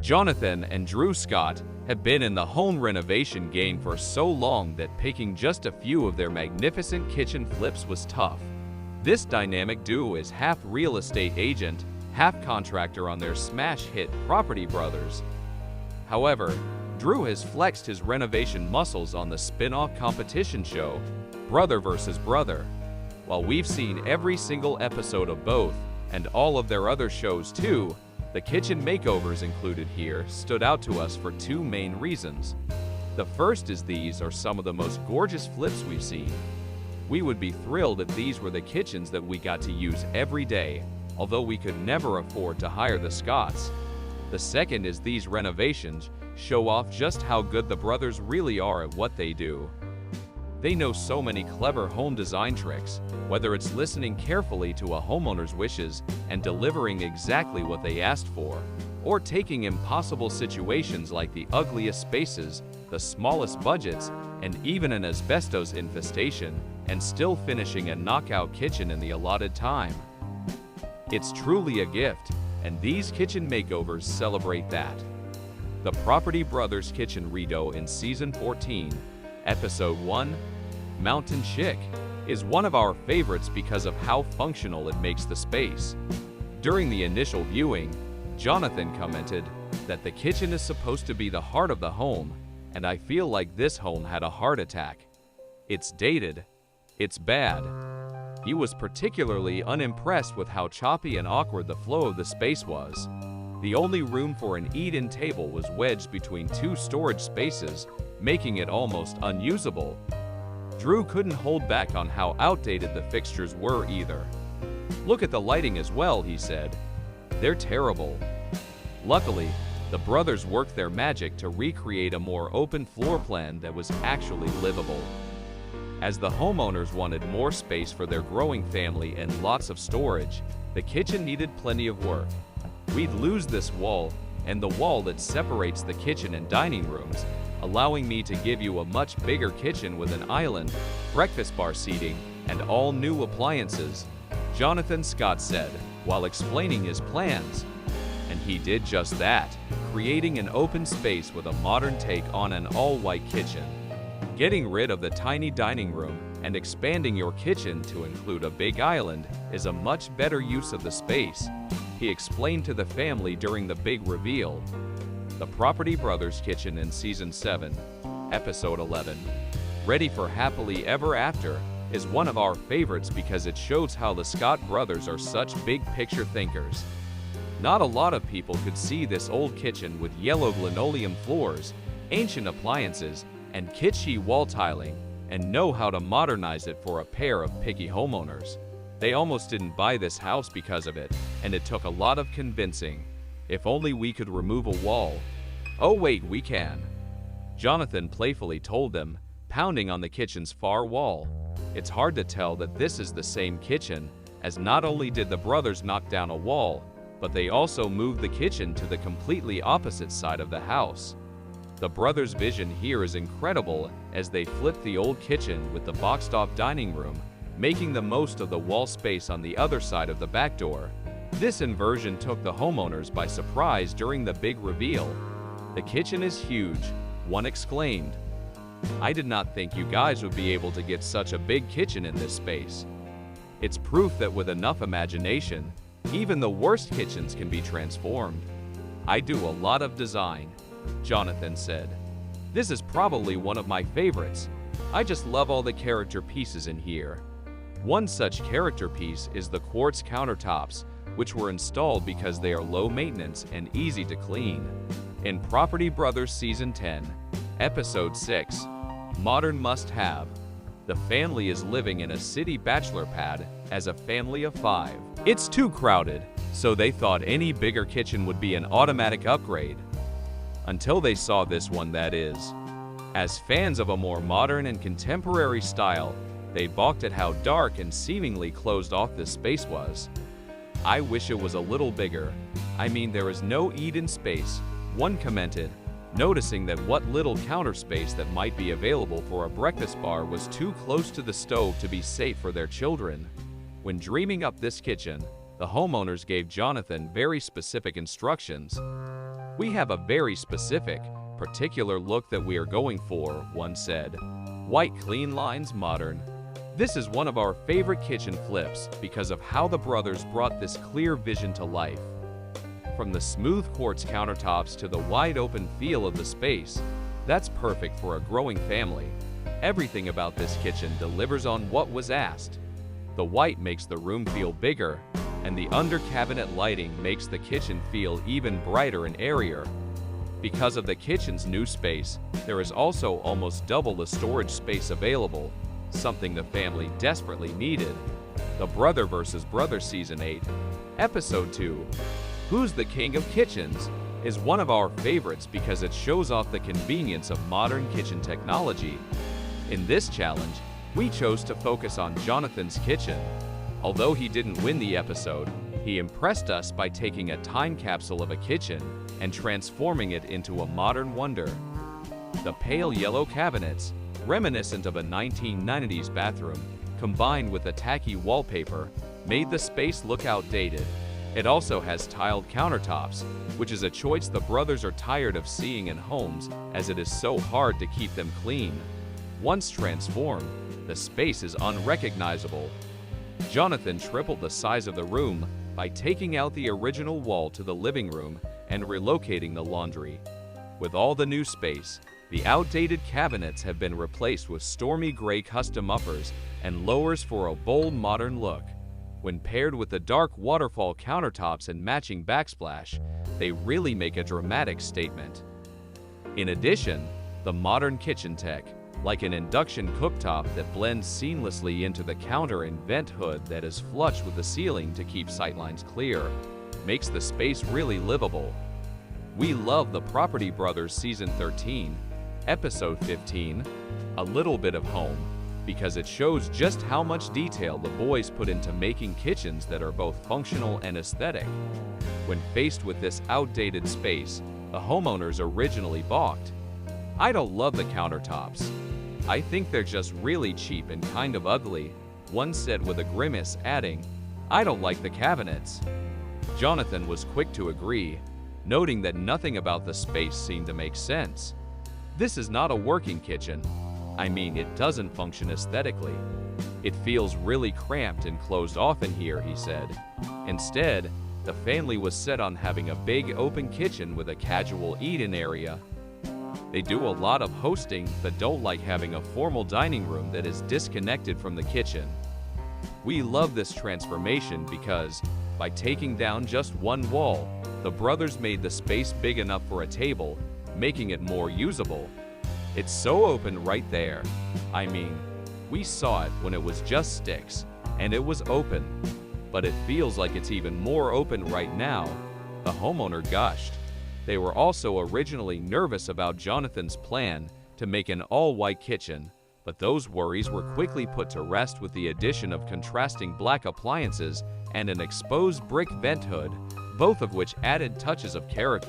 Jonathan and Drew Scott have been in the home renovation game for so long that picking just a few of their magnificent kitchen flips was tough. This dynamic duo is half real estate agent, half contractor on their smash hit Property Brothers. However, Drew has flexed his renovation muscles on the spin-off competition show, Brother vs. Brother. While we've seen every single episode of both, and all of their other shows too, the kitchen makeovers included here stood out to us for two main reasons. The first is these are some of the most gorgeous flips we've seen. We would be thrilled if these were the kitchens that we got to use every day, although we could never afford to hire the Scotts. The second is these renovations show off just how good the brothers really are at what they do. They know so many clever home design tricks, whether it's listening carefully to a homeowner's wishes and delivering exactly what they asked for, or taking impossible situations like the ugliest spaces, the smallest budgets, and even an asbestos infestation, and still finishing a knockout kitchen in the allotted time. It's truly a gift, and these kitchen makeovers celebrate that. The Property Brothers Kitchen Redo in Season 14, Episode 1, Mountain Chick, is one of our favorites because of how functional it makes the space. During the initial viewing, Jonathan commented that the kitchen is supposed to be the heart of the home, and I feel like this home had a heart attack. It's dated. It's bad. He was particularly unimpressed with how choppy and awkward the flow of the space was. The only room for an eat-in table was wedged between two storage spaces, making it almost unusable. Drew couldn't hold back on how outdated the fixtures were either. "Look at the lighting as well," he said. "They're terrible." Luckily, the brothers worked their magic to recreate a more open floor plan that was actually livable. As the homeowners wanted more space for their growing family and lots of storage, the kitchen needed plenty of work. We'd lose this wall and the wall that separates the kitchen and dining rooms, allowing me to give you a much bigger kitchen with an island, breakfast bar seating, and all new appliances, Jonathan Scott said, while explaining his plans. And he did just that, creating an open space with a modern take on an all-white kitchen. Getting rid of the tiny dining room and expanding your kitchen to include a big island is a much better use of the space, he explained to the family during the big reveal. The Property Brothers Kitchen in Season 7, Episode 11, Ready for Happily Ever After, is one of our favorites because it shows how the Scott brothers are such big-picture thinkers. Not a lot of people could see this old kitchen with yellow linoleum floors, ancient appliances, and kitschy wall tiling, and know how to modernize it for a pair of picky homeowners. They almost didn't buy this house because of it, and it took a lot of convincing. If only we could remove a wall. "Oh wait, we can," Jonathan playfully told them, pounding on the kitchen's far wall. It's hard to tell that this is the same kitchen, as not only did the brothers knock down a wall, but they also moved the kitchen to the completely opposite side of the house. The brothers' vision here is incredible as they flip the old kitchen with the boxed-off dining room, making the most of the wall space on the other side of the back door. This inversion took the homeowners by surprise during the big reveal. "The kitchen is huge," one exclaimed. "I did not think you guys would be able to get such a big kitchen in this space." It's proof that with enough imagination, even the worst kitchens can be transformed. "I do a lot of design," Jonathan said. "This is probably one of my favorites. I just love all the character pieces in here." One such character piece is the quartz countertops, which were installed because they are low maintenance and easy to clean. In Property Brothers Season 10, Episode 6, Modern Must-Have, the family is living in a city bachelor pad as a family of 5. It's too crowded, so they thought any bigger kitchen would be an automatic upgrade. Until they saw this one, that is. As fans of a more modern and contemporary style, they balked at how dark and seemingly closed off this space was. "I wish it was a little bigger. I mean, there is no eat-in space," one commented, noticing that what little counter space that might be available for a breakfast bar was too close to the stove to be safe for their children. When dreaming up this kitchen, the homeowners gave Jonathan very specific instructions. "We have a very specific, particular look that we are going for," one said. "White clean lines, modern." This is one of our favorite kitchen flips because of how the brothers brought this clear vision to life. From the smooth quartz countertops to the wide-open feel of the space, that's perfect for a growing family. Everything about this kitchen delivers on what was asked. The white makes the room feel bigger, and the under-cabinet lighting makes the kitchen feel even brighter and airier. Because of the kitchen's new space, there is also almost double the storage space available, something the family desperately needed. The Brother vs. Brother Season 8, Episode 2, Who's the King of Kitchens? Is one of our favorites because it shows off the convenience of modern kitchen technology. In this challenge, we chose to focus on Jonathan's kitchen. Although he didn't win the episode, he impressed us by taking a time capsule of a kitchen and transforming it into a modern wonder. The pale yellow cabinets, reminiscent of a 1990s bathroom, combined with the tacky wallpaper, made the space look outdated. It also has tiled countertops, which is a choice the brothers are tired of seeing in homes as it is so hard to keep them clean. Once transformed, the space is unrecognizable. Jonathan tripled the size of the room by taking out the original wall to the living room and relocating the laundry. With all the new space, the outdated cabinets have been replaced with stormy gray custom uppers and lowers for a bold modern look. When paired with the dark waterfall countertops and matching backsplash, they really make a dramatic statement. In addition, the modern kitchen tech, like an induction cooktop that blends seamlessly into the counter and vent hood that is flush with the ceiling to keep sightlines clear, makes the space really livable. We love the Property Brothers Season 13, Episode 15, A Little Bit of Home, because it shows just how much detail the boys put into making kitchens that are both functional and aesthetic. When faced with this outdated space, the homeowners originally balked. "I don't love the countertops. I think they're just really cheap and kind of ugly," one said with a grimace, adding, "I don't like the cabinets." Jonathan was quick to agree, noting that nothing about the space seemed to make sense. "This is not a working kitchen. I mean, it doesn't function aesthetically. It feels really cramped and closed off in here," he said. Instead, the family was set on having a big open kitchen with a casual eat-in area. They do a lot of hosting but don't like having a formal dining room that is disconnected from the kitchen. We love this transformation because, by taking down just one wall, the brothers made the space big enough for a table, making it more usable. It's so open right there. I mean, we saw it when it was just sticks, and it was open. But it feels like it's even more open right now, the homeowner gushed. They were also originally nervous about Jonathan's plan to make an all-white kitchen, but those worries were quickly put to rest with the addition of contrasting black appliances and an exposed brick vent hood, both of which added touches of character.